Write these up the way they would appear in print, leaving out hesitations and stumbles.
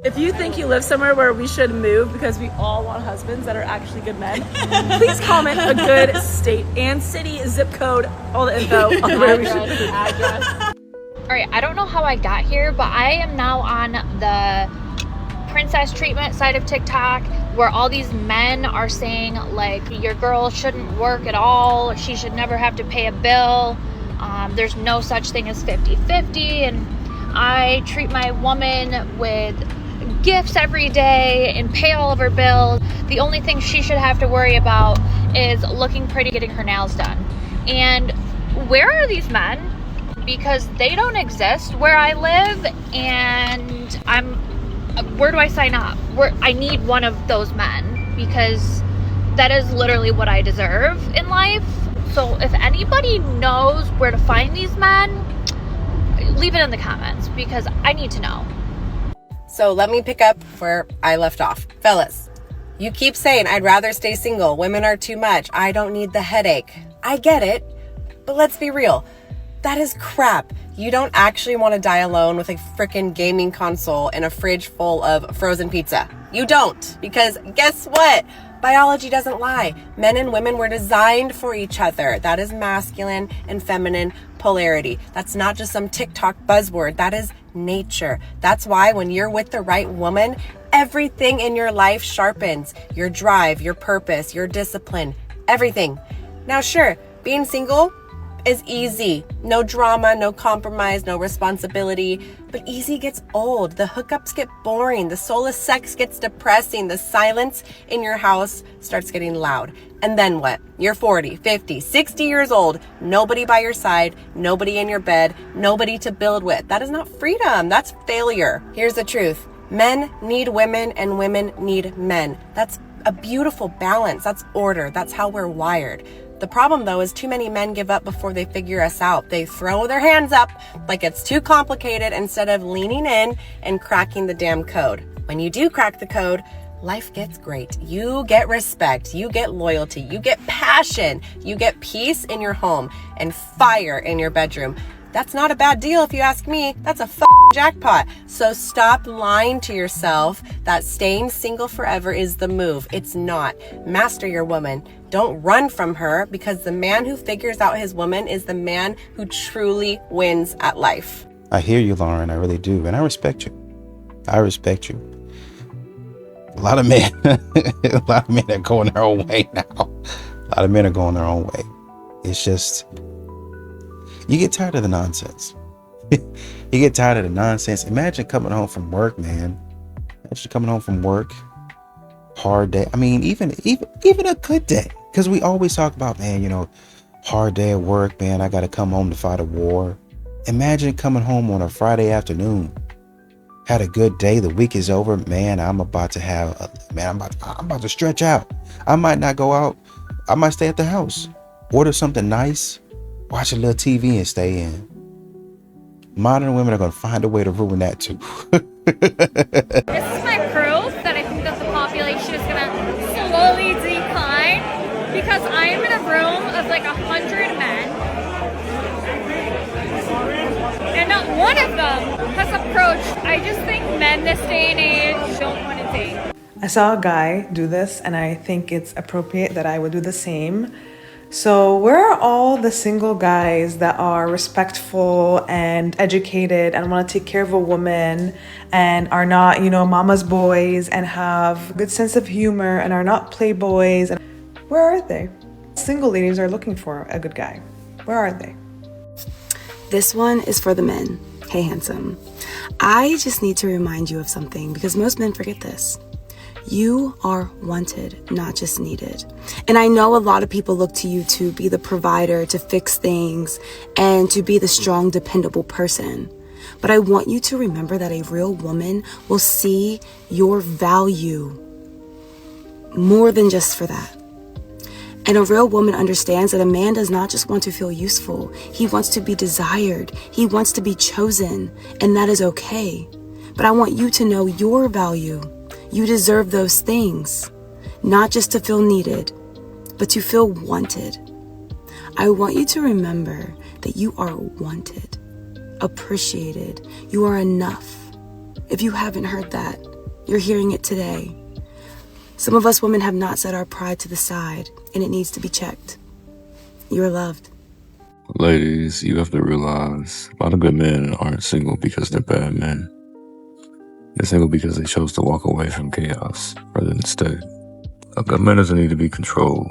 If you think you live somewhere where we should move because we all want husbands that are actually good men, please comment a good state and city, zip code, all the info on where we should move. Address. All right, I don't know how I got here, but I am now on the princess treatment side of TikTok, where all these men are saying like your girl shouldn't work at all, she should never have to pay a bill, there's no such thing as 50-50, and I treat my woman with gifts every day and pay all of her bills. The only thing she should have to worry about is looking pretty, getting her nails done. And where are these men? Because they don't exist where I live, and where do I sign up? I need one of those men, because that is literally what I deserve in life. So if anybody knows where to find these men, leave it in the comments, because I need to know. So let me pick up where I left off. Fellas, you keep saying I'd rather stay single. Women are too much. I don't need the headache. I get it, but let's be real. That is crap. You don't actually want to die alone with a freaking gaming console and a fridge full of frozen pizza. You don't, because guess what? Biology doesn't lie. Men and women were designed for each other. That is masculine and feminine polarity. That's not just some TikTok buzzword. That is nature. That's why when you're with the right woman, everything in your life sharpens. Your drive, your purpose, your discipline, everything. Now, sure, being single is easy. No drama, no compromise, no responsibility. But easy gets old. The hookups get boring. The soulless sex gets depressing. The silence in your house starts getting loud. And then what? You're 40, 50, 60 years old. Nobody by your side. Nobody in your bed. Nobody to build with. That is not freedom. That's failure. Here's the truth. Men need women and women need men. That's a beautiful balance. That's order. That's how we're wired. The problem, though, is too many men give up before they figure us out. They throw their hands up like it's too complicated instead of leaning in and cracking the damn code. When you do crack the code, life gets great. You get respect. You get loyalty. You get passion. You get peace in your home and fire in your bedroom. That's not a bad deal if you ask me. That's a jackpot. So stop lying to yourself that staying single forever is the move. It's not. Master your woman. Don't run from her, because the man who figures out his woman is the man who truly wins at life. I hear you, Lauren. I really do. And I respect you. I respect you. A lot of men, are going their own way now. A lot of men are going their own way. It's just, you get tired of the nonsense. You get tired of the nonsense. Imagine coming home from work, man. Imagine coming home from work. Hard day. I mean, even a good day. Because we always talk about, man, hard day at work, man. I got to come home to fight a war. Imagine coming home on a Friday afternoon. Had a good day. The week is over. Man, I'm about to I'm about to stretch out. I might not go out. I might stay at the house. Order something nice. Watch a little TV and stay in. Modern women are going to find a way to ruin that too. This is my proof that I think that the population is going to slowly decline, because I am in a room of like 100 men, and not one of them has approached. I just think men this day and age don't want to date. I saw a guy do this, and I think it's appropriate that I would do the same. So where are all the single guys that are respectful and educated and want to take care of a woman and are not, mama's boys and have a good sense of humor and are not playboys? Where are they? Single ladies are looking for a good guy. Where are they? This one is for the men. Hey, handsome. I just need to remind you of something, because most men forget this. You are wanted, not just needed. And I know a lot of people look to you to be the provider, to fix things, and to be the strong, dependable person. But I want you to remember that a real woman will see your value more than just for that. And a real woman understands that a man does not just want to feel useful. He wants to be desired. He wants to be chosen, and that is okay. But I want you to know your value. You deserve those things, not just to feel needed, but to feel wanted. I want you to remember that you are wanted, appreciated. You are enough. If you haven't heard that, you're hearing it today. Some of us women have not set our pride to the side, and it needs to be checked. You're loved. Ladies, you have to realize a lot of good men aren't single because they're bad men. They're single because they chose to walk away from chaos rather than stay. A good man doesn't need to be controlled,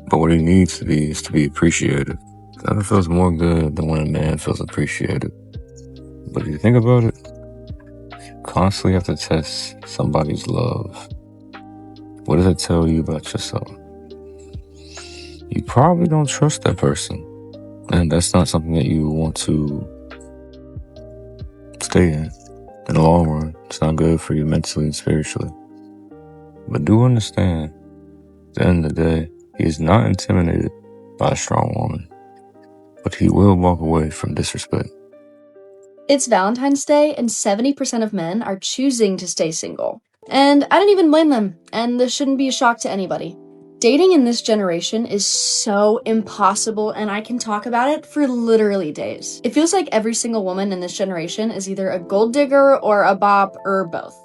but what he needs to be is to be appreciated. Nothing feels more good than when a man feels appreciated. But if you think about it, you constantly have to test somebody's love. What does it tell you about yourself? You probably don't trust that person. And that's not something that you want to stay in the long run. It's not good for you mentally and spiritually. But do understand, at the end of the day, he is not intimidated by a strong woman. But he will walk away from disrespect. It's Valentine's Day, and 70% of men are choosing to stay single. And I don't even blame them, and this shouldn't be a shock to anybody. Dating in this generation is so impossible, and I can talk about it for literally days. It feels like every single woman in this generation is either a gold digger or a bop or both.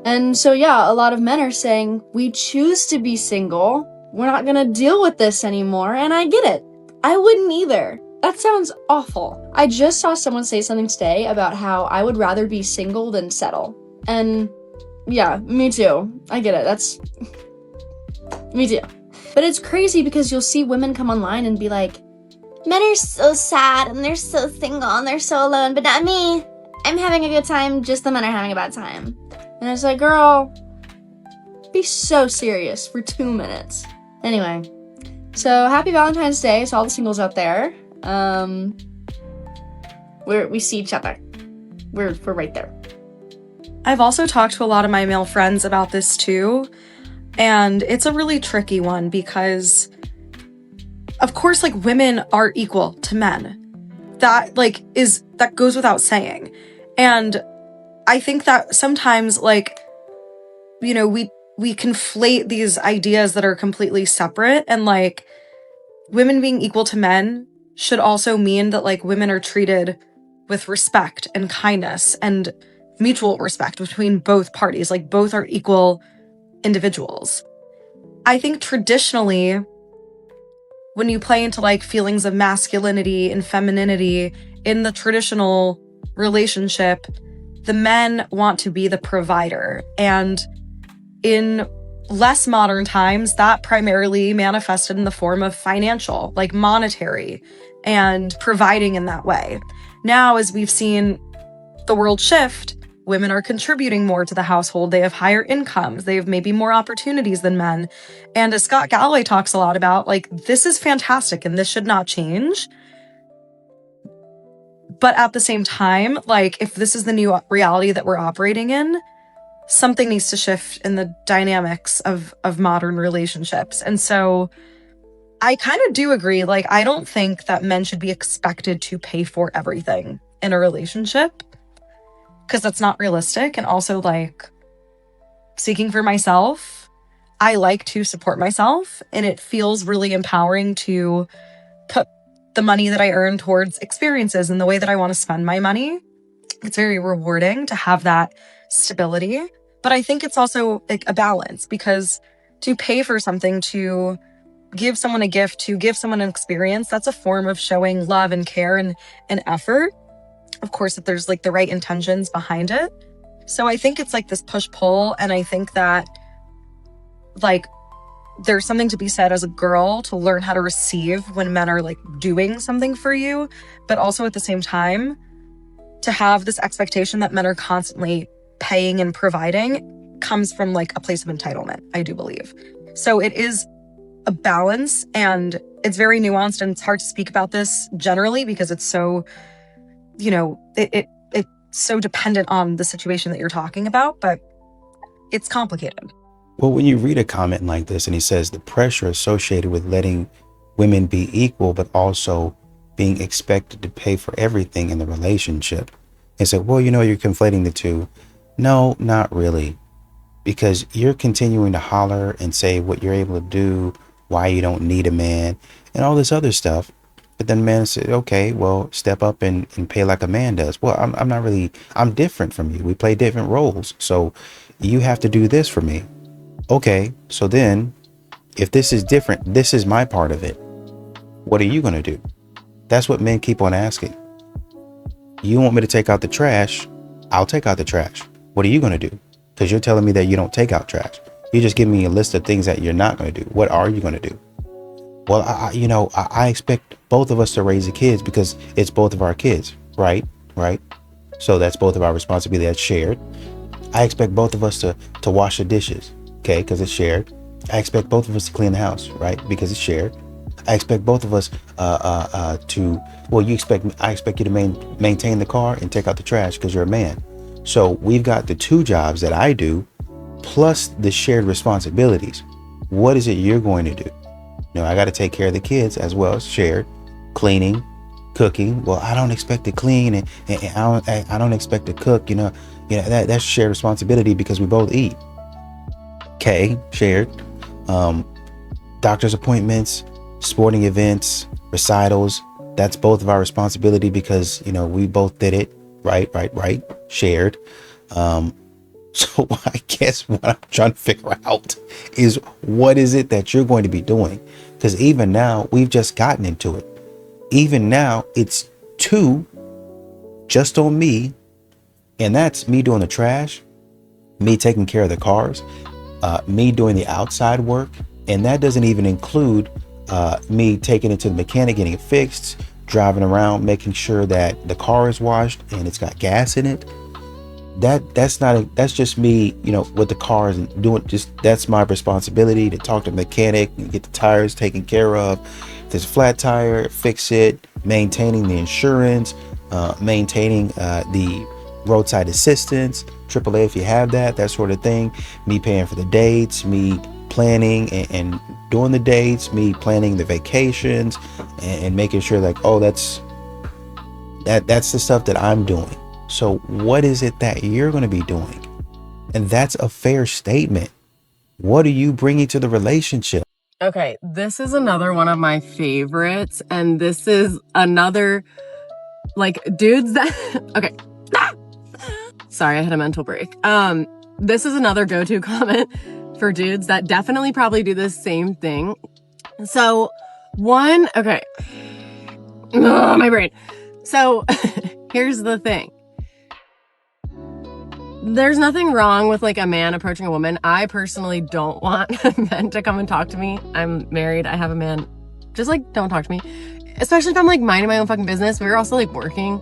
And so yeah, a lot of men are saying, we choose to be single, we're not gonna deal with this anymore, and I get it. I wouldn't either. That sounds awful. I just saw someone say something today about how I would rather be single than settle. And yeah, me too. I get it. That's... me too. But it's crazy because you'll see women come online and be like, men are so sad and they're so single and they're so alone, but not me. I'm having a good time, just the men are having a bad time. And it's like, girl, be so serious for 2 minutes. Anyway, so happy Valentine's Day to all the singles out there. We see each other. We're right there. I've also talked to a lot of my male friends about this too, and it's a really tricky one because, of course, like, women are equal to men. That goes without saying. And I think that sometimes, like, you know, we conflate these ideas that are completely separate, and like, women being equal to men should also mean that, like, women are treated with respect and kindness and mutual respect between both parties. Like, both are equal individuals. I think traditionally, when you play into, like, feelings of masculinity and femininity in the traditional relationship, the men want to be the provider. And in less modern times, that primarily manifested in the form of financial, like monetary, and providing in that way. Now, as we've seen the world shift, women are contributing more to the household. They have higher incomes. They have maybe more opportunities than men. And as Scott Galloway talks a lot about, like, this is fantastic and this should not change. But at the same time, like, if this is the new reality that we're operating in, something needs to shift in the dynamics of modern relationships. And so I kind of do agree. Like, I don't think that men should be expected to pay for everything in a relationship, because that's not realistic. And also, like, speaking for myself, I like to support myself, and it feels really empowering to put the money that I earn towards experiences and the way that I want to spend my money. It's very rewarding to have that stability. But I think it's also, like, a balance, because to pay for something, to give someone a gift, to give someone an experience, that's a form of showing love and care and effort. Of course, if there's, like, the right intentions behind it. So I think it's like this push-pull, and I think that, like, there's something to be said as a girl to learn how to receive when men are, like, doing something for you, but also at the same time to have this expectation that men are constantly paying and providing comes from, like, a place of entitlement, I do believe. So it is a balance, and it's very nuanced, and it's hard to speak about this generally because it's so, you know, it's so dependent on the situation that you're talking about, but it's complicated. Well, when you read a comment like this and he says the pressure associated with letting women be equal, but also being expected to pay for everything in the relationship, and say, well, you know, you're conflating the two. No, not really. Because you're continuing to holler and say what you're able to do, why you don't need a man, and all this other stuff. But then man said, okay, well, step up and pay like a man does. Well, I'm not really, I'm different from you. We play different roles. So you have to do this for me. Okay, so then if this is different, this is my part of it. What are you going to do? That's what men keep on asking. You want me to take out the trash? I'll take out the trash. What are you going to do? Because you're telling me that you don't take out trash. You just give me a list of things that you're not going to do. What are you going to do? Well, I expect both of us to raise the kids because it's both of our kids, right? Right. So that's both of our responsibility. That's shared. I expect both of us to wash the dishes, okay, because it's shared. I expect both of us to clean the house, right, because it's shared. I expect both of us I expect you to maintain the car and take out the trash because you're a man. So we've got the two jobs that I do plus the shared responsibilities. What is it you're going to do? I got to take care of the kids as well as shared. Cleaning, cooking. Well, I don't expect to clean and I don't expect to cook. That's shared responsibility because we both eat. Okay, shared. Doctor's appointments, sporting events, recitals. That's both of our responsibility because we both did it. Right. Shared. So I guess what I'm trying to figure out is what is it that you're going to be doing? Because even now, we've just gotten into it. Even now, it's 2 just on me. And that's me doing the trash, me taking care of the cars, me doing the outside work. And that doesn't even include me taking it to the mechanic, getting it fixed, driving around, making sure that the car is washed and it's got gas in it. That's just me, with the cars and that's my responsibility to talk to the mechanic and get the tires taken care of. If there's a flat tire, fix it, maintaining the insurance, maintaining the roadside assistance, AAA if you have that sort of thing, me paying for the dates, me planning and doing the dates, me planning the vacations and making sure that's the stuff that I'm doing. So what is it that you're going to be doing? And that's a fair statement. What are you bringing to the relationship? Okay, this is another one of my favorites. And this is another, dudes that... Okay. Sorry, I had a mental break. This is another go-to comment for dudes that definitely probably do the same thing. So, okay. Ugh, my brain. So, here's the thing. There's nothing wrong with a man approaching a woman. I personally don't want men to come and talk to me. I'm married. I have a man. Just don't talk to me. Especially if I'm minding my own fucking business. We're also working.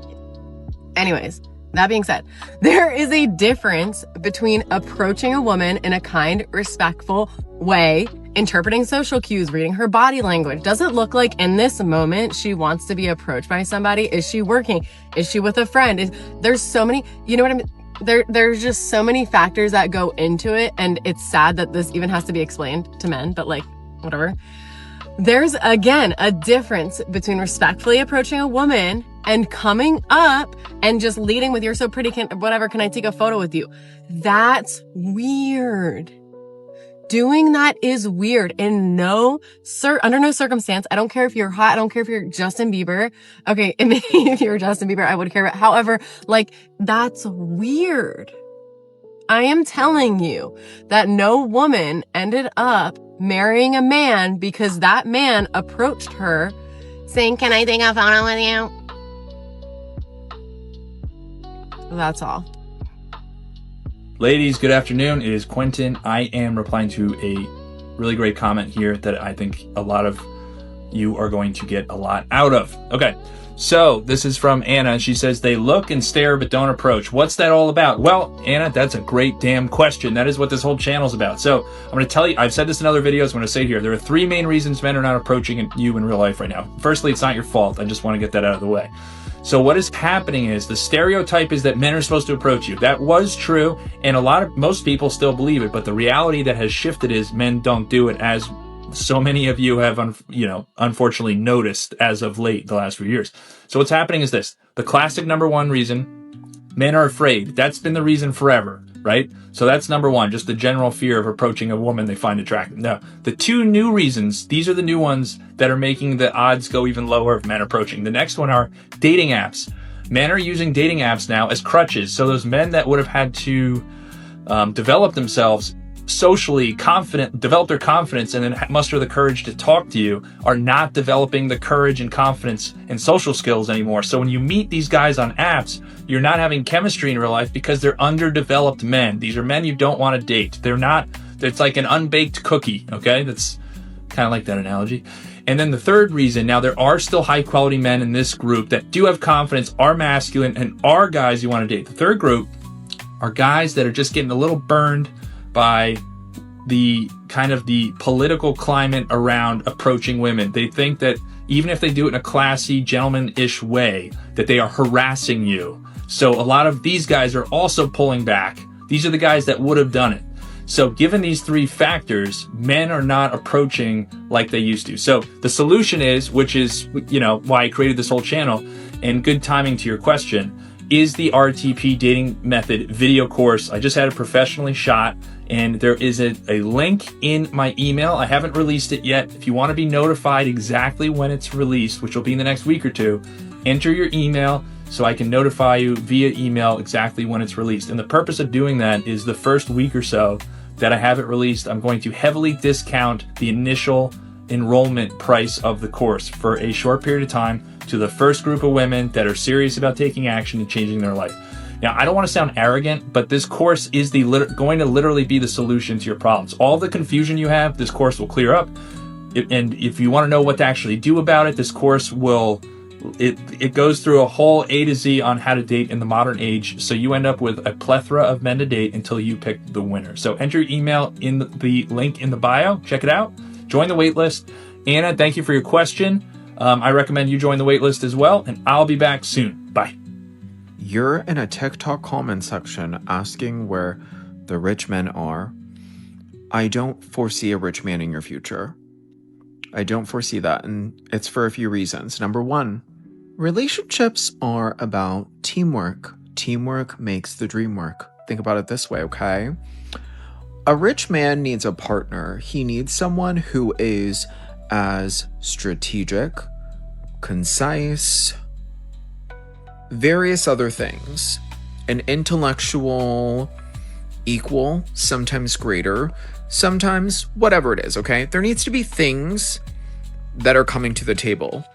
Anyways, that being said, there is a difference between approaching a woman in a kind, respectful way, interpreting social cues, reading her body language. Does it look like in this moment she wants to be approached by somebody? Is she working? Is she with a friend? There's so many, you know what I mean? There's just so many factors that go into it, and it's sad that this even has to be explained to men, but whatever. There's, again, a difference between respectfully approaching a woman and coming up and just leading with, "You're so pretty, can I take a photo with you?" That's weird. Doing that is weird. Under no circumstance. I don't care if you're hot. I don't care if you're Justin Bieber. Okay, maybe if you're Justin Bieber, I would care. But however, that's weird. I am telling you that no woman ended up marrying a man because that man approached her saying, "Can I take a photo with you?" That's all. Ladies, good afternoon. It is Quentin. I am replying to a really great comment here that I think a lot of you are going to get a lot out of. Okay, so this is from Anna. She says, "They look and stare but don't approach. What's that all about?" Well, Anna, that's a great damn question. That is what this whole channel's about. So I'm going to tell you, I've said this in other videos, I'm going to say here, there are 3 main reasons men are not approaching you in real life right now. Firstly, it's not your fault. I just want to get that out of the way. So what is happening is the stereotype is that men are supposed to approach you. That was true, and most people still believe it, but the reality that has shifted is men don't do it, as so many of you have, unfortunately noticed as of late, the last few years. So what's happening is this. The classic number 1 reason Men are afraid. That's been the reason forever, right? So that's number one, just the general fear of approaching a woman they find attractive. Now, the two new reasons, these are the new ones that are making the odds go even lower of men approaching. The next one are dating apps. Men are using dating apps now as crutches. So those men that would have had to develop themselves socially confident, develop their confidence, and then muster the courage to talk to you are not developing the courage and confidence and social skills anymore. So when you meet these guys on apps, you're not having chemistry in real life because they're underdeveloped men. These are men you don't want to date. They're not, it's like an unbaked cookie, okay? That's kind of like that analogy. And then the third reason, now there are still high quality men in this group that do have confidence, are masculine, and are guys you want to date. The third group are guys that are just getting a little burned by the kind of the political climate around approaching women. They think that even if they do it in a classy, gentleman-ish way, that they are harassing you. So a lot of these guys are also pulling back. These are the guys that would have done it. So given these three factors, men are not approaching like they used to. So the solution is, which is, you know, why I created this whole channel, and good timing to your question, is the RTP dating method video course. I just had it professionally shot, and there is a link in my email. I haven't released it yet. If you want to be notified exactly when it's released, which will be in the next week or two, enter your email so I can notify you via email exactly when it's released. And the purpose of doing that is the first week or so that I have it released, I'm going to heavily discount the initial enrollment price of the course for a short period of time to the first group of women that are serious about taking action and changing their life. Now, I don't want to sound arrogant, but this course is going to literally be the solution to your problems. All the confusion you have, this course will clear up. And if you want to know what to actually do about it, this course will, it goes through a whole A to Z on how to date in the modern age. So you end up with a plethora of men to date until you pick the winner. So enter your email in the link in the bio. Check it out. Join the waitlist. Anna, thank you for your question. I recommend you join the waitlist as well, and I'll be back soon. Bye. You're in a TikTok comment section asking where the rich men are. I don't foresee a rich man in your future. I don't foresee that, and it's for a few reasons. Number one, relationships are about teamwork. Teamwork makes the dream work. Think about it this way, okay? A rich man needs a partner. He needs someone who is as strategic, concise, various other things, an intellectual, equal, sometimes greater, sometimes whatever it is, okay? There needs to be things that are coming to the table,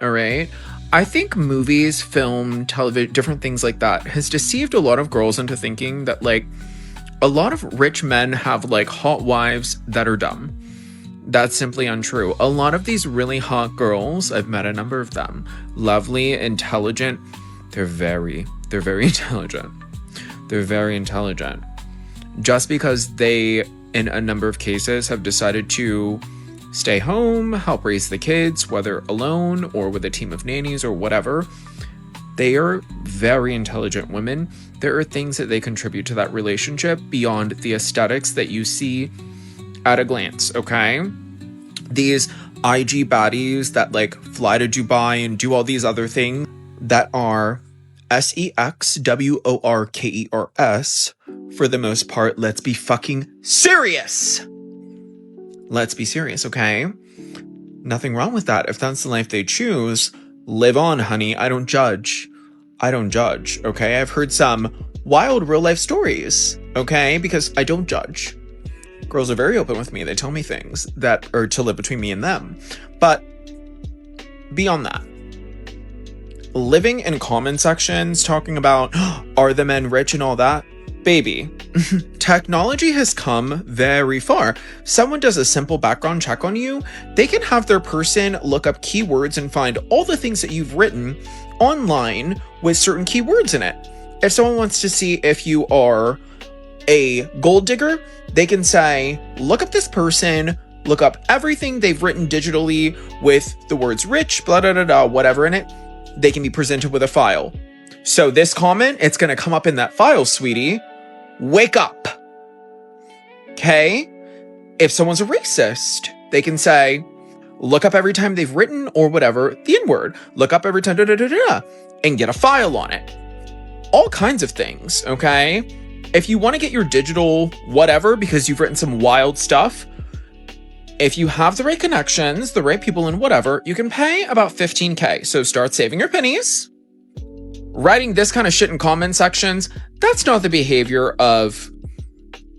all right? I think movies, film, television, different things like that has deceived a lot of girls into thinking that, like, a lot of rich men have, like, hot wives that are dumb. That's simply untrue. A lot of these really hot girls, I've met a number of them, lovely, intelligent, they're very intelligent. They're very intelligent. Just because they, in a number of cases, have decided to stay home, help raise the kids, whether alone or with a team of nannies or whatever, they are very intelligent women. There are things that they contribute to that relationship beyond the aesthetics that you see at a glance, okay? These IG baddies that, like, fly to Dubai and do all these other things that are SEXWORKERS, for the most part, let's be fucking serious. Let's be serious, okay? Nothing wrong with that. If that's the life they choose, live on, honey. I don't judge. Okay? I've heard some wild real life stories, okay? Because I don't judge. Girls are very open with me. They tell me things that are to live between me and them. But beyond that, living in comment sections talking about, are the men rich and all that? Baby, technology has come very far. Someone does a simple background check on you, they can have their person look up keywords and find all the things that you've written online with certain keywords in it. If someone wants to see if you are a gold digger, they can say, look up this person, look up everything they've written digitally with the words rich, blah, blah, blah, blah, whatever in it. They can be presented with a file. So this comment, it's going to come up in that file, sweetie. Wake up. Okay? If someone's a racist, they can say, look up every time they've written or whatever, the N-word. Look up every time, and get a file on it. all kinds of things, okay? If you want to get your digital whatever because you've written some wild stuff, if you have the right connections, the right people and whatever, you can pay about $15K. So start saving your pennies. Writing this kind of shit in comment sections, that's not the behavior of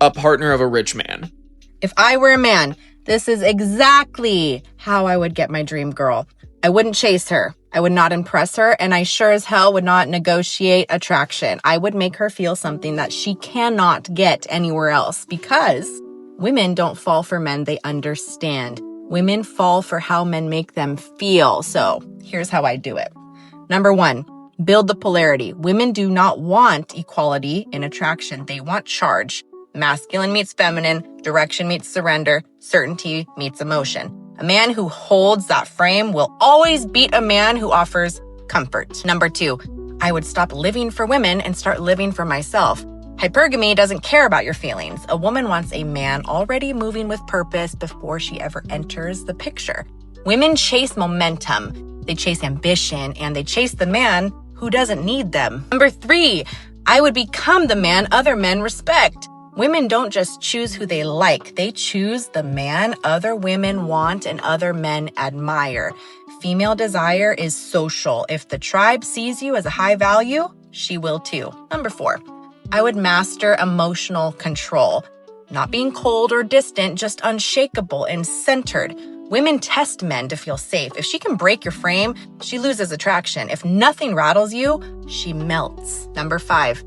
a partner of a rich man. If I were a man, this is exactly how I would get my dream girl. I wouldn't chase her. I would not impress her, and I sure as hell would not negotiate attraction. I would make her feel something that she cannot get anywhere else, because women don't fall for men they understand. Women fall for how men make them feel. So here's how I do it. Number 1, build the polarity. Women do not want equality in attraction. They want charge. Masculine meets feminine, direction meets surrender, certainty meets emotion. A man who holds that frame will always beat a man who offers comfort. Number 2, I would stop living for women and start living for myself. Hypergamy doesn't care about your feelings. A woman wants a man already moving with purpose before she ever enters the picture. Women chase momentum, they chase ambition, and they chase the man who doesn't need them. Number 3, I would become the man other men respect. Women don't just choose who they like, they choose the man other women want and other men admire. Female desire is social. If the tribe sees you as a high value, she will too. Number 4, I would master emotional control. Not being cold or distant, just unshakable and centered. Women test men to feel safe. If she can break your frame, she loses attraction. If nothing rattles you, she melts. Number 5,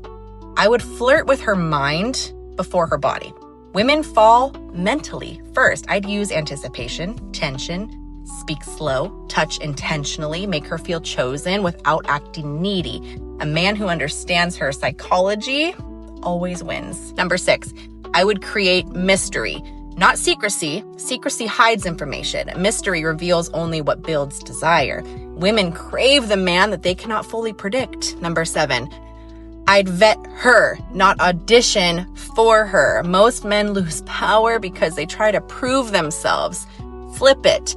I would flirt with her mind before her body. Women fall mentally first. I'd use anticipation, tension, speak slow, touch intentionally, make her feel chosen without acting needy. A man who understands her psychology always wins. Number 6, I would create mystery, not secrecy. Secrecy hides information. Mystery reveals only what builds desire. Women crave the man that they cannot fully predict. Number 7, I'd vet her, not audition for her. Most men lose power because they try to prove themselves. Flip it.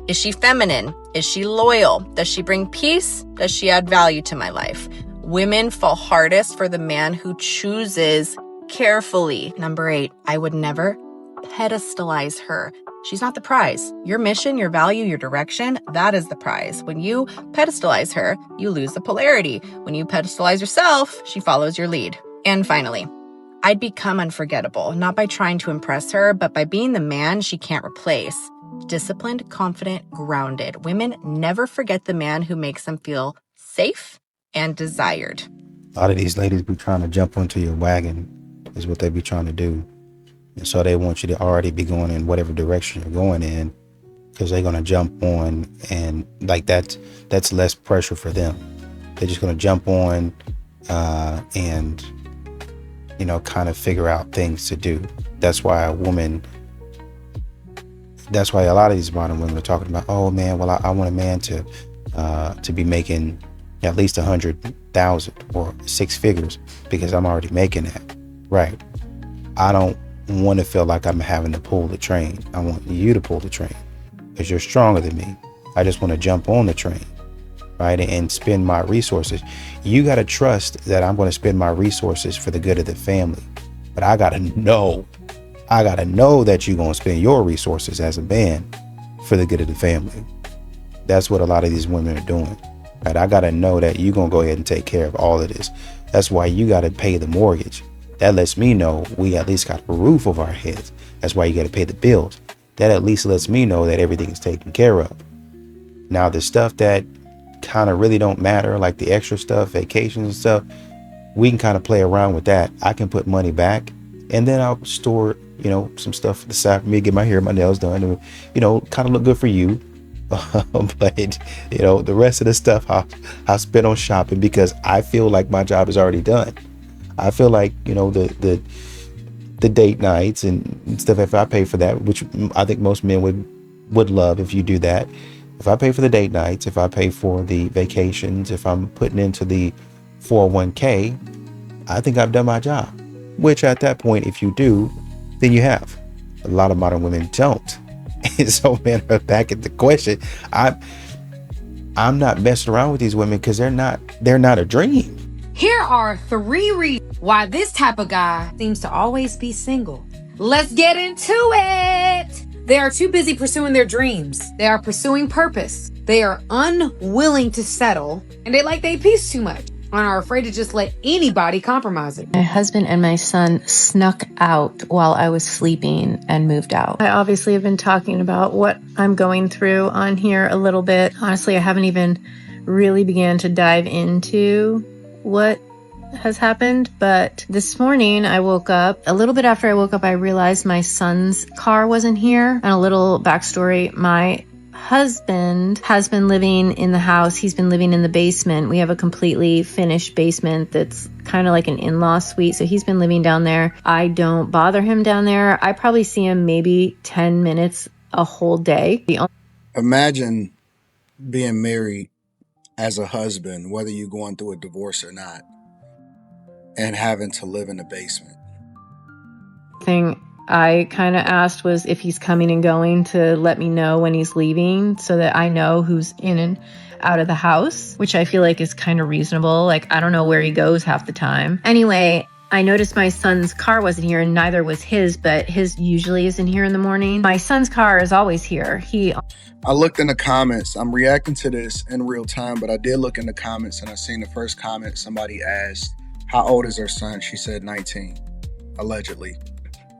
Is she feminine? Is she loyal? Does she bring peace? Does she add value to my life? Women fall hardest for the man who chooses carefully. Number 8, I would never pedestalize her. She's not the prize. Your mission, your value, your direction, that is the prize. When you pedestalize her, you lose the polarity. When you pedestalize yourself, she follows your lead. And finally, I'd become unforgettable, not by trying to impress her, but by being the man she can't replace. Disciplined, confident, grounded. Women never forget the man who makes them feel safe and desired. A lot of these ladies be trying to jump onto your wagon is what they be trying to do. And so they want you to already be going in whatever direction you're going in, because they're going to jump on, and like that's less pressure for them. They're just going to jump on and, you know, kind of figure out things to do. That's why a lot of these modern women are talking about, oh man, well, I want a man to be making at least 100,000 or 6 figures because I'm already making that. Right. I don't want to feel like I'm having to pull the train. I want you to pull the train because you're stronger than me. I just want to jump on the train, right, and spend my resources. You got to trust that I'm going to spend my resources for the good of the family. But I got to know that you're going to spend your resources as a man for the good of the family. That's what a lot of these women are doing, right? I got to know that you're going to go ahead and take care of all of this. That's why you got to pay the mortgage. That lets me know we at least got a roof over our heads. That's why you got to pay the bills. That at least lets me know that everything is taken care of. Now, the stuff that kind of really don't matter, like the extra stuff, vacations and stuff, we can kind of play around with that. I can put money back, and then I'll store, you know, some stuff for the side for me, get my hair, my nails done, and, you know, kind of look good for you. But, you know, the rest of the stuff I'll spend on shopping because I feel like my job is already done. I feel like, you know, the date nights and stuff, if I pay for that, which I think most men would love if you do that. If I pay for the date nights, if I pay for the vacations, if I'm putting into the 401k, I think I've done my job. Which at that point, if you do, then you have. A lot of modern women don't. And so, man, back at the question, I'm not messing around with these women because they're not a dream. Here are 3 reasons why this type of guy seems to always be single. Let's get into it. They are too busy pursuing their dreams. They are pursuing purpose. They are unwilling to settle, and they like their peace too much and are afraid to just let anybody compromise it. My husband and my son snuck out while I was sleeping and moved out. I obviously have been talking about what I'm going through on here a little bit. Honestly, I haven't even really began to dive into what has happened, but this morning I woke up. A little bit after I woke up, I realized my son's car wasn't here. And a little backstory, my husband has been living in the house. He's been living in the basement. We have a completely finished basement that's kind of like an in-law suite. So he's been living down there. I don't bother him down there. I probably see him maybe 10 minutes a whole day. Imagine being married as a husband, whether you're going through a divorce or not, and having to live in the basement. Thing I kind of asked was if he's coming and going to let me know when he's leaving so that I know who's in and out of the house, which I feel like is kind of reasonable. Like, I don't know where he goes half the time. Anyway, I noticed my son's car wasn't here and neither was his, but his usually isn't here in the morning. My son's car is always here. I looked in the comments. I'm reacting to this in real time, but I did look in the comments and I seen the first comment. Somebody asked, how old is her son? She said 19, allegedly.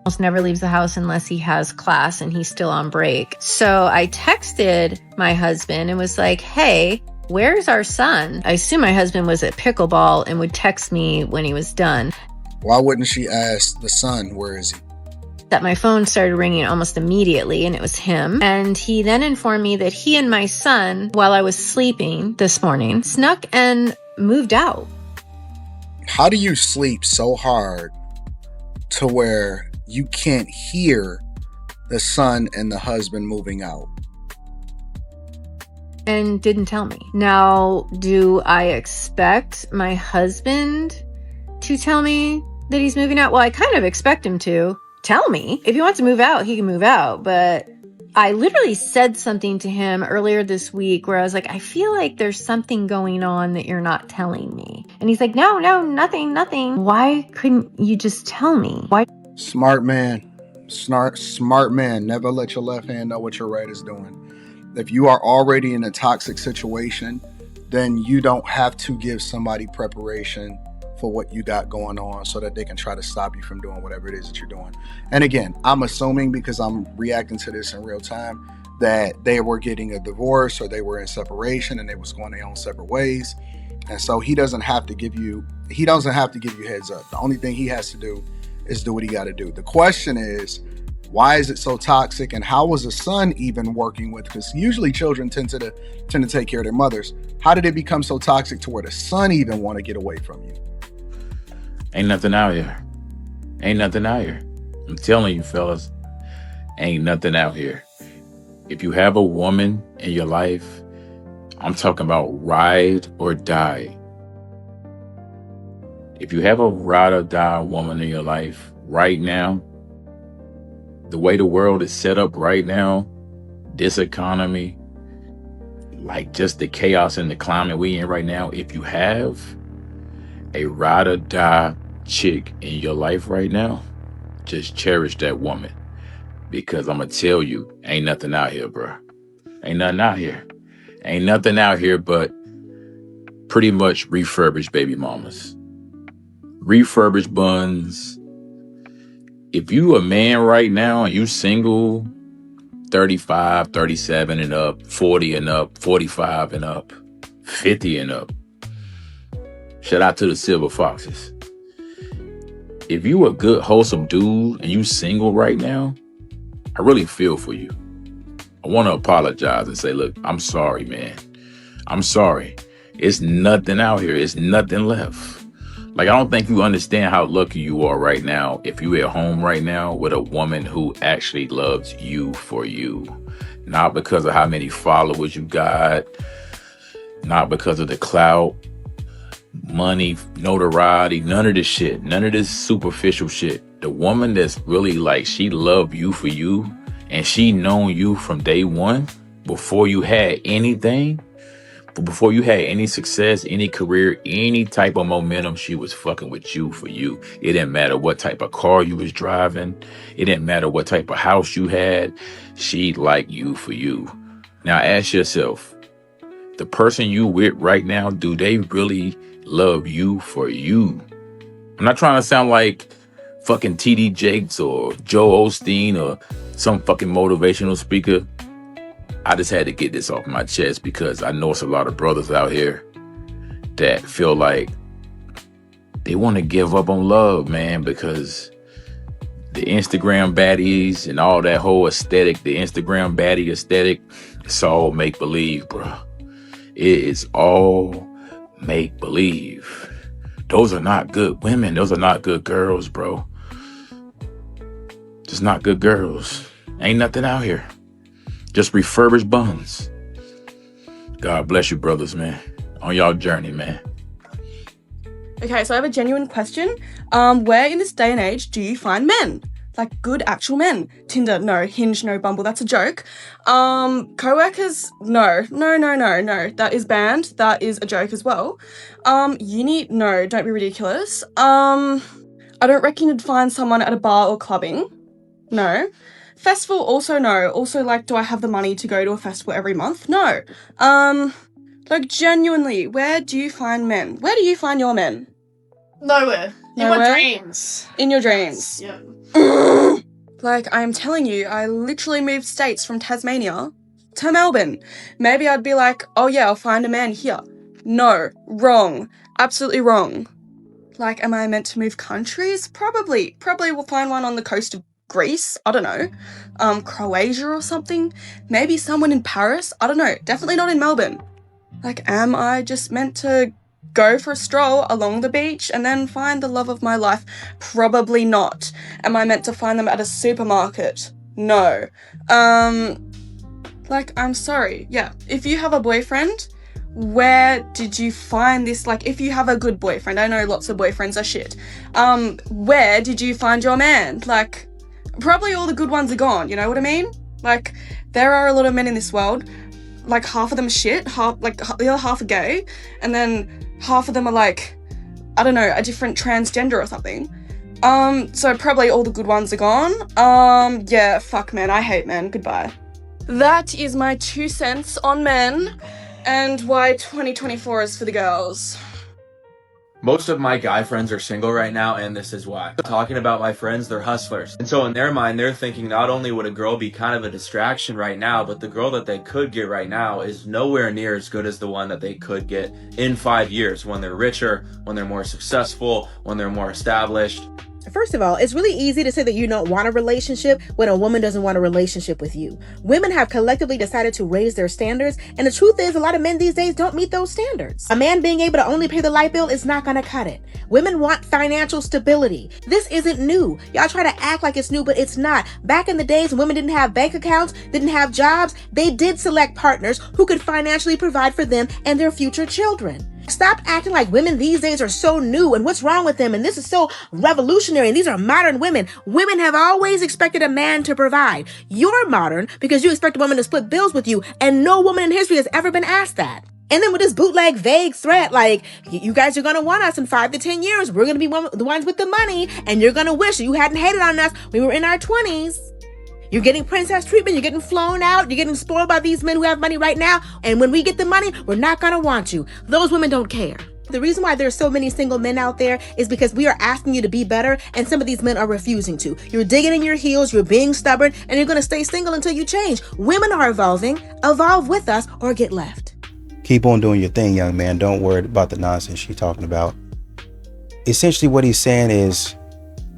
Almost never leaves the house unless he has class and he's still on break. So I texted my husband and was like, hey, where's our son? I assume my husband was at pickleball and would text me when he was done. Why wouldn't she ask the son, where is he? That my phone started ringing almost immediately and it was him. And he then informed me that he and my son, while I was sleeping this morning, snuck and moved out. How do you sleep so hard to where you can't hear the son and the husband moving out? And didn't tell me. Now, do I expect my husband to tell me that he's moving out? Well, I kind of expect him to tell me. If he wants to move out, he can move out. But I literally said something to him earlier this week where I was like, I feel like there's something going on that you're not telling me. And he's like, no, nothing. Why couldn't you just tell me? Why? Smart man. Smart man. Never let your left hand know what your right is doing. If you are already in a toxic situation, then you don't have to give somebody preparation for what you got going on so that they can try to stop you from doing whatever it is that you're doing. And again, I'm assuming, because I'm reacting to this in real time, that they were getting a divorce or they were in separation and they was going their own separate ways. And so he doesn't have to give you heads up. The only thing he has to do is do what he got to do. The question is, why is it so toxic, and how was the son even working with? Because usually children tend to take care of their mothers. How did it become so toxic to where the son even want to get away from you? Ain't nothing out here. Ain't nothing out here. I'm telling you, fellas, ain't nothing out here. If you have a woman in your life, I'm talking about ride or die. If you have a ride or die woman in your life right now, the way the world is set up right now, this economy, like just the chaos and the climate we in right now, if you have a ride or die chick in your life right now, just cherish that woman. Because I'm going to tell you, ain't nothing out here, bro. Ain't nothing out here. Ain't nothing out here but pretty much refurbished baby mamas. Refurbished buns. If you a man right now and you single, 35, 37 and up, 40 and up, 45 and up, 50 and up, shout out to the Silver Foxes. If you a good, wholesome dude and you single right now, I really feel for you. I want to apologize and say, look, I'm sorry, man. I'm sorry. It's nothing out here. It's nothing left. Like, I don't think you understand how lucky you are right now if you at home right now with a woman who actually loves you for you. Not because of how many followers you got. Not because of the clout, money, notoriety, none of this shit. None of this superficial shit. The woman that's really like, she loved you for you and she known you from day one before you had anything, Before you had any success, any career, any type of momentum, she was fucking with you for you. It didn't matter what type of car you was driving. It didn't matter what type of house you had. She liked you for you. Now ask yourself, the person you with right now, do they really love you for you? I'm not trying to sound like fucking TD Jakes or Joe Osteen or some fucking motivational speaker. I just had to get this off my chest because I know it's a lot of brothers out here that feel like they want to give up on love, man, because the Instagram baddies and all that whole aesthetic, the Instagram baddie aesthetic, it's all make-believe, bro. It is all make-believe. Those are not good women. Those are not good girls, bro. Just not good girls. Ain't nothing out here. Just refurbished buns. God bless you, brothers, man. On y'all journey, man. Okay, so I have a genuine question. Where in this day and age do you find men? Like good actual men? Tinder, no. Hinge, no. Bumble, that's a joke. Co-workers, no. That is banned. That is a joke as well. Uni, no. Don't be ridiculous. I don't reckon you'd find someone at a bar or clubbing. No. Festival, also no. Also, like, do I have the money to go to a festival every month? No. Like, genuinely, where do you find men? Where do you find your men? Nowhere. In my dreams. In your dreams? Yeah. Like, I'm telling you, I literally moved states from Tasmania to Melbourne. Maybe I'd be like, oh yeah, I'll find a man here. No. Wrong. Absolutely wrong. Like, am I meant to move countries? Probably. Probably we'll find one on the coast of Greece, I don't know, Croatia or something, maybe someone in Paris, I don't know, definitely not in Melbourne. Like, am I just meant to go for a stroll along the beach and then find the love of my life? Probably not. Am I meant to find them at a supermarket? No. Like, I'm sorry, yeah, if you have a boyfriend, where did you find this? Like, if you have a good boyfriend, I know lots of boyfriends are shit, where did you find your man? Like, probably all the good ones are gone, you know what I mean? Like, there are a lot of men in this world, like, half of them are shit, the other half are gay, and then half of them are, like, I don't know, a different transgender or something. So probably all the good ones are gone. Yeah, fuck men, I hate men, goodbye. That is my 2 cents on men, and why 2024 is for the girls. Most of my guy friends are single right now, and this is why. Talking about my friends, they're hustlers. And so in their mind, they're thinking not only would a girl be kind of a distraction right now, but the girl that they could get right now is nowhere near as good as the one that they could get in 5 years, when they're richer, when they're more successful, when they're more established. First of all, it's really easy to say that you don't want a relationship when a woman doesn't want a relationship with you. Women have collectively decided to raise their standards, and the truth is a lot of men these days don't meet those standards. A man being able to only pay the light bill is not gonna cut it. Women want financial stability. This isn't new. Y'all try to act like it's new, but it's not. Back in the days when women didn't have bank accounts, didn't have jobs, they did select partners who could financially provide for them and their future children. Stop acting like women these days are so new and what's wrong with them and this is so revolutionary and these are modern women. Women have always expected a man to provide. You're modern because you expect a woman to split bills with you, and no woman in history has ever been asked that. And then with this bootleg vague threat, like, you guys are going to want us in 5 to 10 years. We're going to be the ones with the money, and you're going to wish you hadn't hated on us when we were in our 20s. You're getting princess treatment, you're getting flown out, you're getting spoiled by these men who have money right now, and when we get the money, we're not gonna want you. Those women don't care. The reason why there's so many single men out there is because we are asking you to be better, and some of these men are refusing to. You're digging in your heels, you're being stubborn, and you're gonna stay single until you change. Women are evolving. Evolve with us or get left. Keep on doing your thing, young man. Don't worry about the nonsense she's talking about. Essentially what he's saying is,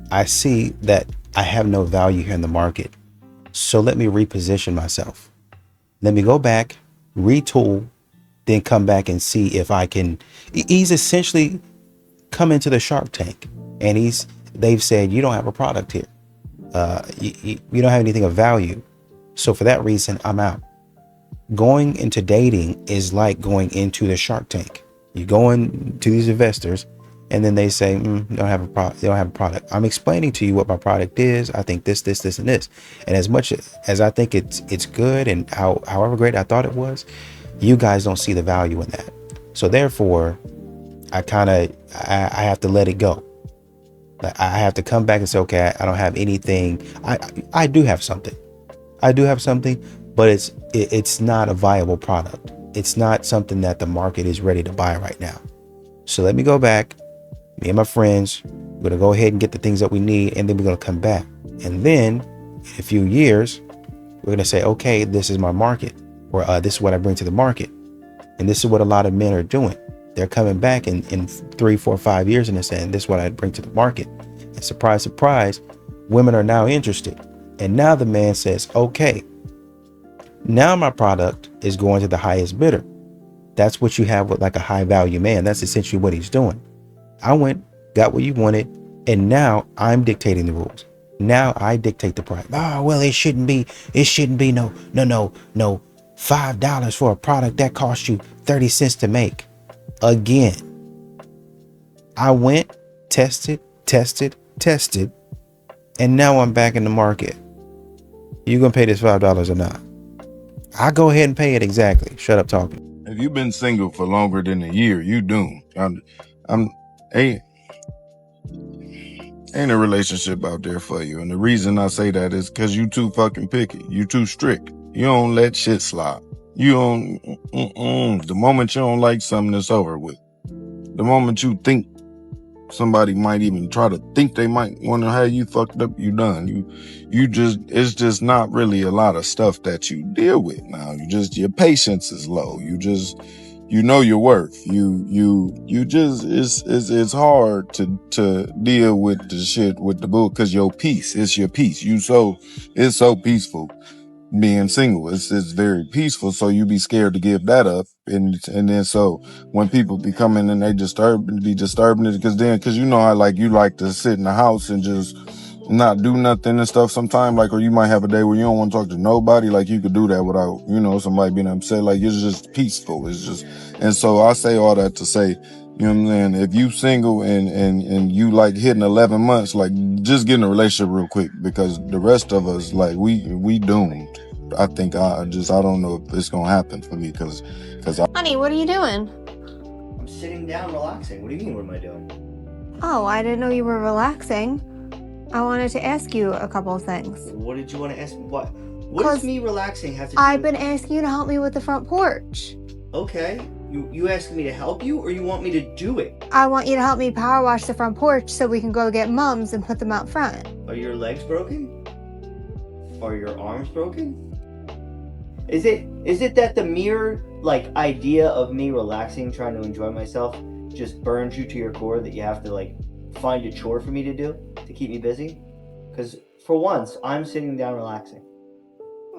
I see that I have no value here in the market. So let me reposition myself. Let me go back, retool, then come back and see if I can. He's essentially come into the Shark Tank, and they've said, you don't have a product here. You don't have anything of value. So for that reason, I'm out. Going into dating is like going into the Shark Tank. You go in to these investors, and then they say, you don't have a product. They don't have a product. I'm explaining to you what my product is. I think this, and this. And as much as I think it's good and however great I thought it was, You guys don't see the value in that. So therefore, I have to let it go. I have to come back and say, okay, I don't have anything. I do have something. I do have something, but it's not a viable product. It's not something that the market is ready to buy right now. So let me go back. Me and my friends, we're going to go ahead and get the things that we need, and then we're going to come back. And then in a few years, we're going to say, okay, this is my market, or this is what I bring to the market. And this is what a lot of men are doing. They're coming back in 3, 4, 5 years and they're saying, this is what I bring to the market. And surprise, surprise, women are now interested. And now the man says, okay, now my product is going to the highest bidder. That's what you have with like a high value man. That's essentially what he's doing. I went, got what you wanted, and now I'm dictating the rules. Now I dictate the price. Oh, well, it shouldn't be no $5 for a product that cost you 30 cents to make. Again, I went, tested, and now I'm back in the market. You gonna pay this $5 or not? I go ahead and pay it exactly. Shut up talking. If you've been single for longer than a year, you doomed. Ain't a relationship out there for you. And the reason I say that is because you too fucking picky. You too strict. You don't let shit slide. You don't, the moment you don't like something, it's over with. The moment you think somebody might even try to think they might want to have you fucked up, you done. It's just not really a lot of stuff that you deal with now. Your patience is low. You know your worth. It's hard to deal with the shit with the bull, cause your peace, it's your peace. It's so peaceful being single. It's very peaceful. So you be scared to give that up. And then so when people be coming and they be disturbing it, cause you know how like you like to sit in the house and just not do nothing and stuff sometime, like, or you might have a day where you don't want to talk to nobody. Like you could do that without, somebody being upset. Like it's just peaceful. And so I say all that to say, you know what I'm saying? If you single and you like hitting 11 months, like just get in a relationship real quick, because the rest of us, like we doomed. I think I don't know if it's going to happen for me because Honey, what are you doing? I'm sitting down relaxing. What do you mean, what am I doing? Oh, I didn't know you were relaxing. I wanted to ask you a couple of things. What did you want to ask me? What does me relaxing have to do I've been asking you to help me with the front porch. Okay. You asking me to help you, or you want me to do it? I want you to help me power wash the front porch so we can go get mums and put them out front. Are your legs broken? Are your arms broken? Is it that the mere idea of me relaxing, trying to enjoy myself, just burns you to your core, that you have to find a chore for me to do to keep me busy? Because for once, I'm sitting down relaxing.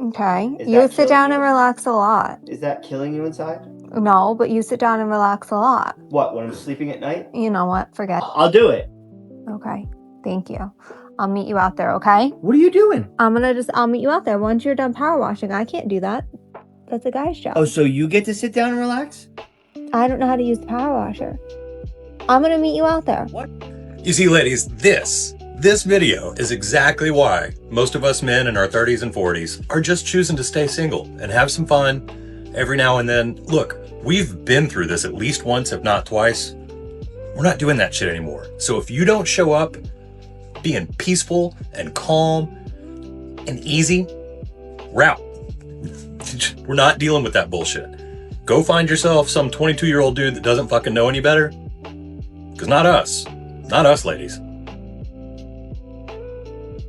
Okay. You sit down and relax a lot. Is that killing you inside? No, but you sit down and relax a lot. What, when I'm sleeping at night? You know what? Forget it. I'll do it. Okay. Thank you. I'll meet you out there, okay? What are you doing? I'll meet you out there once you're done power washing. I can't do that. That's a guy's job. Oh, so you get to sit down and relax? I don't know how to use the power washer. I'm gonna meet you out there. What? You see, ladies, this video is exactly why most of us men in our 30s and 40s are just choosing to stay single and have some fun every now and then. Look, we've been through this at least once, if not twice. We're not doing that shit anymore. So if you don't show up being peaceful and calm and easy, we're out. We're not dealing with that bullshit. Go find yourself some 22-year-old dude that doesn't fucking know any better. Because not us, ladies.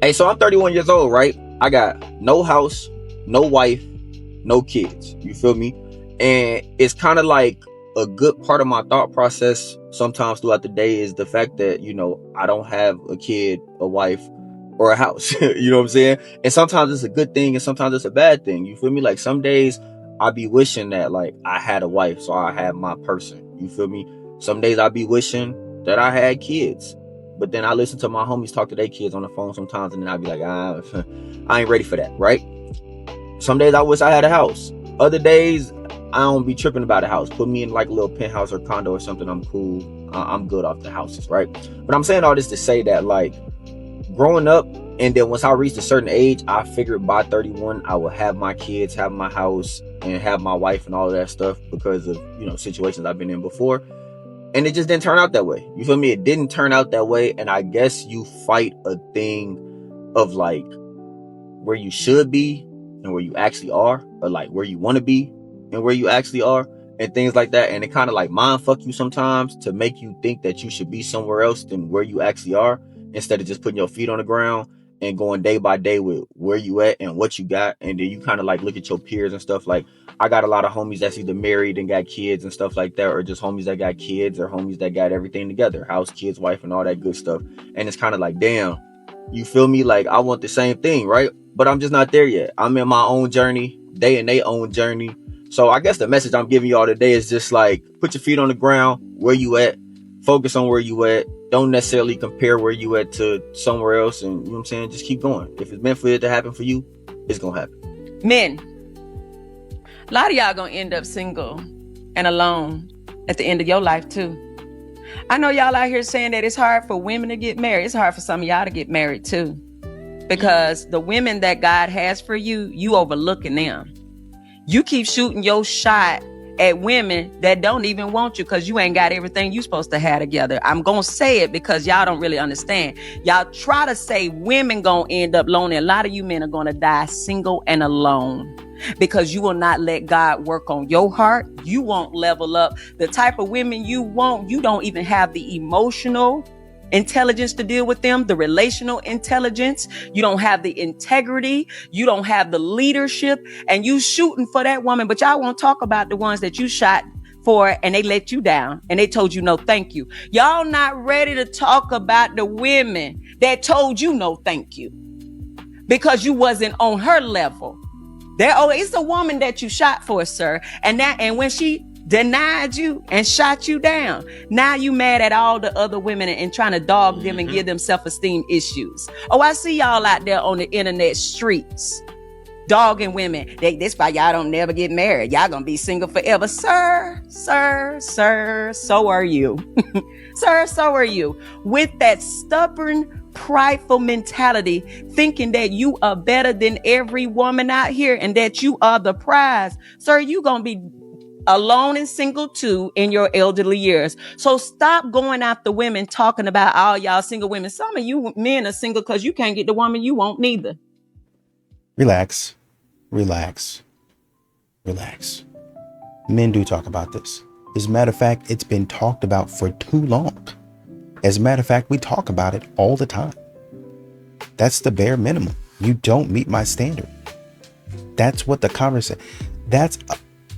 Hey, so I'm 31 years old, right? I got no house, no wife, no kids. You feel me? And it's kind of like a good part of my thought process sometimes throughout the day is the fact that, I don't have a kid, a wife, or a house. You know what I'm saying? And sometimes it's a good thing and sometimes it's a bad thing. You feel me? Like some days I be wishing that I had a wife, so I had my person. You feel me? Some days I be wishing that I had kids. But then I listen to my homies talk to their kids on the phone sometimes, and then I be like, I ain't ready for that, right? Some days I wish I had a house. Other days I don't be tripping about a house. Put me in a little penthouse or condo or something, I'm cool. I'm good off the houses, right? But I'm saying all this to say that growing up, And then once I reached a certain age, I figured by 31, I would have my kids, have my house, and have my wife and all of that stuff because of, you know, situations I've been in before. And it just didn't turn out that way. You feel me? It didn't turn out that way. And I guess you fight a thing of like where you should be and where you actually are, or like where you want to be and where you actually are, and things like that. And it kind of like mind fuck you sometimes to make you think that you should be somewhere else than where you actually are, instead of just putting your feet on the ground and going day by day with where you at and what you got. And then you kind of like look at your peers and stuff. Like, I got a lot of homies that's either married and got kids and stuff like that, or just homies that got kids, or homies that got everything together, house, kids, wife, and all that good stuff. And it's kind of like, damn, you feel me? Like, I want the same thing, right? But I'm just not there yet. I'm in my own journey, they in their own journey. So I guess the message I'm giving y'all today is just like, put your feet on the ground, where you at, focus on where you at. Don't necessarily compare where you at to somewhere else. And you know what I'm saying? Just keep going. If it's meant for it to happen for you, it's going to happen. Men, a lot of y'all going to end up single and alone at the end of your life too. I know y'all out here saying that it's hard for women to get married. It's hard for some of y'all to get married too. Because the women that God has for you, you overlooking them. You keep shooting your shot at women that don't even want you because you ain't got everything you supposed to have together. I'm going to say it because y'all don't really understand. Y'all try to say women going to end up lonely. A lot of you men are going to die single and alone because you will not let God work on your heart. You won't level up. The type of women you want, you don't even have the emotional intelligence to deal with them, the relational intelligence. You don't have the integrity. You don't have the leadership, and you shooting for that woman. But y'all won't talk about the ones that you shot for and they let you down and they told you no thank you. Y'all not ready to talk about the women that told you no thank you because you wasn't on her level. It's a woman that you shot for, sir. And when she denied you and shot you down, now you mad at all the other women and trying to dog them and give them self-esteem issues. Oh, I see y'all out there on the internet streets dogging women. That's why y'all don't never get married. Y'all gonna be single forever. Sir, so are you. Sir, so are you. With that stubborn, prideful mentality, thinking that you are better than every woman out here and that you are the prize. Sir, you gonna be alone and single too in your elderly years. So stop going after women talking about all y'all single women. Some of you men are single because you can't get the woman you want neither. Relax. Men do talk about this. As a matter of fact, it's been talked about for too long. As a matter of fact, we talk about it all the time. That's the bare minimum. You don't meet my standard. That's what the conversation, that's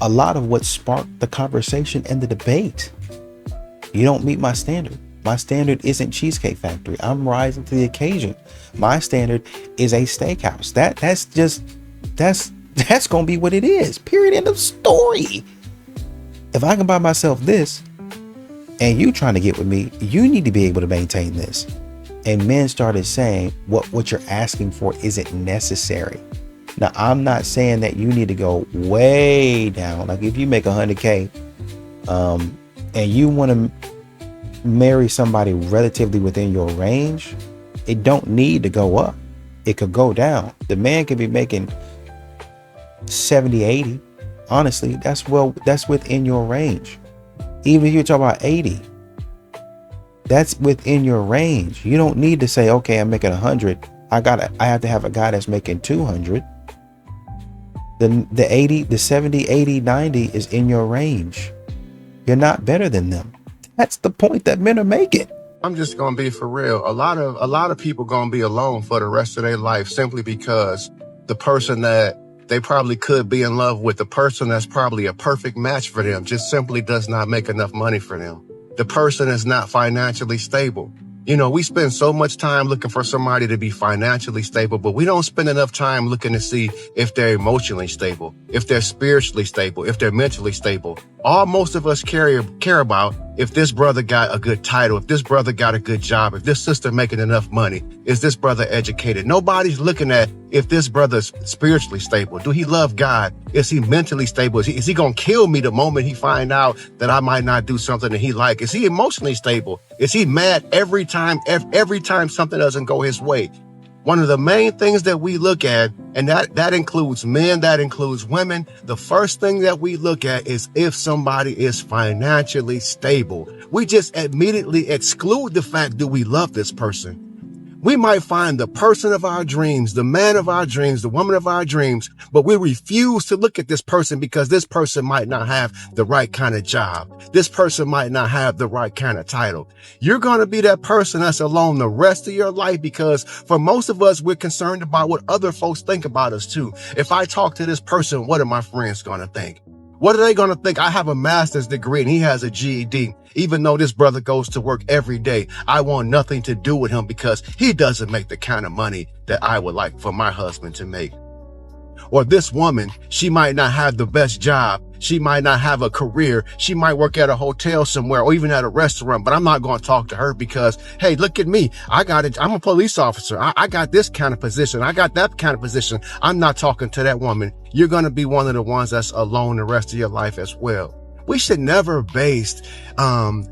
a lot of what sparked the conversation and the debate. You don't meet my standard. My standard isn't Cheesecake Factory. I'm rising to the occasion. My standard is a steakhouse. That's gonna be what it is. Period. End of story. If I can buy myself this and you trying to get with me, you need to be able to maintain this. And men started saying what you're asking for isn't necessary. Now, I'm not saying that you need to go way down. Like if you make 100K and you want to marry somebody relatively within your range, it don't need to go up. It could go down. The man could be making 70, 80. Honestly, that's within your range. Even if you're talking about 80, that's within your range. You don't need to say, okay, I'm making 100. I have to have a guy that's making 200. The 80, the 70, 80, 90 is in your range. You're not better than them. That's the point that men are making. I'm just gonna be for real. A lot of people gonna be alone for the rest of their life simply because the person that they probably could be in love with, the person that's probably a perfect match for them, just simply does not make enough money for them. The person is not financially stable. You know, we spend so much time looking for somebody to be financially stable, but we don't spend enough time looking to see if they're emotionally stable, if they're spiritually stable, if they're mentally stable. All most of us care about if this brother got a good title, if this brother got a good job, if this sister making enough money, is this brother educated? Nobody's looking at if this brother's spiritually stable. Do he love God? Is he mentally stable? Is he gonna kill me the moment he find out that I might not do something that he like? Is he emotionally stable? Is he mad every time something doesn't go his way? One of the main things that we look at, and that includes men, that includes women, the first thing that we look at is if somebody is financially stable. We just immediately exclude the fact, do we love this person? We might find the person of our dreams, the man of our dreams, the woman of our dreams, but we refuse to look at this person because this person might not have the right kind of job. This person might not have the right kind of title. You're going to be that person that's alone the rest of your life because for most of us, we're concerned about what other folks think about us too. If I talk to this person, what are my friends going to think? What are they going to think? I have a master's degree and he has a GED. Even though this brother goes to work every day, I want nothing to do with him because he doesn't make the kind of money that I would like for my husband to make. Or this woman, she might not have the best job. She might not have a career. She might work at a hotel somewhere or even at a restaurant, but I'm not going to talk to her because, hey, look at me. I'm a police officer. I got this kind of position. I got that kind of position. I'm not talking to that woman. You're going to be one of the ones that's alone the rest of your life as well. We should never base, who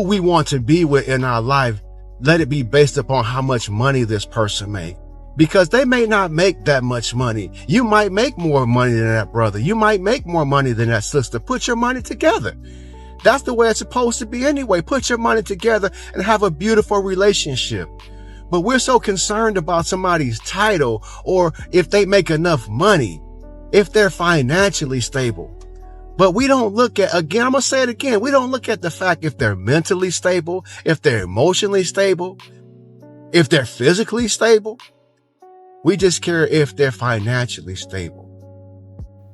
we want to be with in our life. Let it be based upon how much money this person makes. Because they may not make that much money. You might make more money than that brother. You might make more money than that sister. Put your money together. That's the way it's supposed to be anyway. Put your money together and have a beautiful relationship. But we're so concerned about somebody's title or if they make enough money, if they're financially stable. But we don't look at, again, I'm going to say it again. We don't look at the fact if they're mentally stable, if they're emotionally stable, if they're physically stable. We just care if they're financially stable.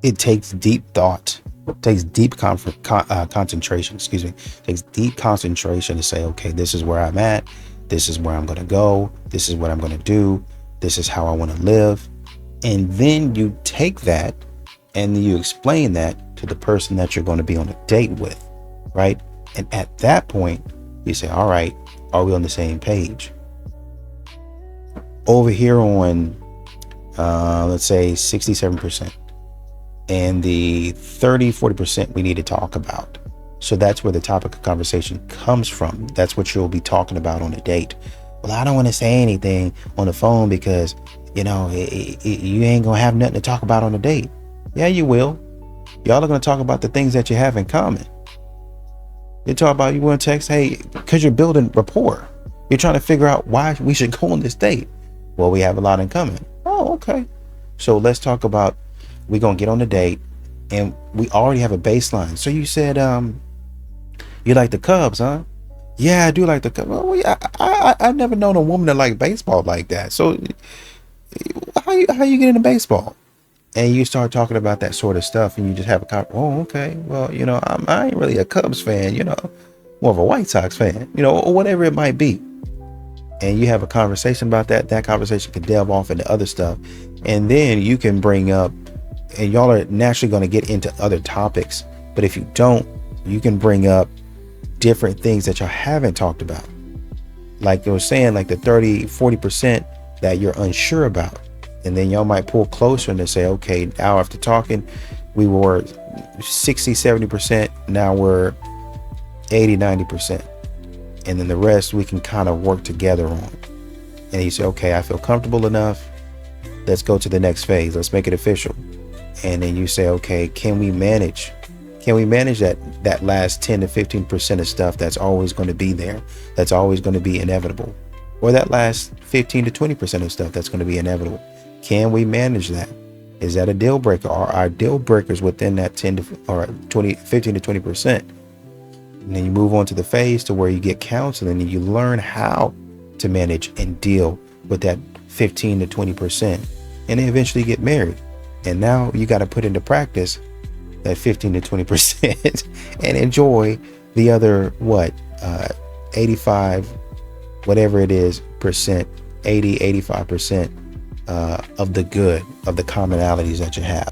It takes deep thought. It takes deep concentration. It takes deep concentration to say, okay, this is where I'm at. This is where I'm going to go. This is what I'm going to do. This is how I want to live. And then you take that and you explain that to the person that you're going to be on a date with, right? And at that point, you say, all right, are we on the same page? Over here on, let's say 67%, and the 30-40% we need to talk about. So that's where the topic of conversation comes from. That's what you'll be talking about on a date. Well, I don't want to say anything on the phone because, you know, you ain't gonna have nothing to talk about on a date. Yeah, you will. Y'all are gonna talk about the things that you have in common. You talk about, you want to text, hey, because you're building rapport. You're trying to figure out why we should go on this date. Well, we have a lot in common. Oh, okay. So let's talk about, we're going to get on the date and we already have a baseline. So you said, you like the Cubs, huh? Yeah, I do like the Cubs. Well, yeah, I've never known a woman that like baseball like that. So how you get into baseball? And you start talking about that sort of stuff and you just have a conversation. Oh, okay. Well, you know, I ain't really a Cubs fan, you know, more of a White Sox fan, you know, or whatever it might be. And you have a conversation about that. That conversation can delve off into other stuff. And then you can bring up, and y'all are naturally going to get into other topics. But if you don't, you can bring up different things that y'all haven't talked about. Like I was saying, like the 30-40% that you're unsure about. And then y'all might pull closer and say, okay, now after talking, we were 60-70%. Now we're 80-90%. And then the rest we can kind of work together on. And you say, okay, I feel comfortable enough. Let's go to the next phase. Let's make it official. And then you say, okay, can we manage that last 10-15% of stuff that's always going to be there, that's always going to be inevitable, or that last 15-20% of stuff that's going to be inevitable? Can we manage that? Is that a deal breaker? Are our deal breakers within that 15-20%? And then you move on to the phase to where you get counseling and you learn how to manage and deal with that 15-20%, and then eventually get married. And now you got to put into practice that 15-20% and enjoy the other 85, whatever it is, percent, 80-85% of the good, of the commonalities that you have.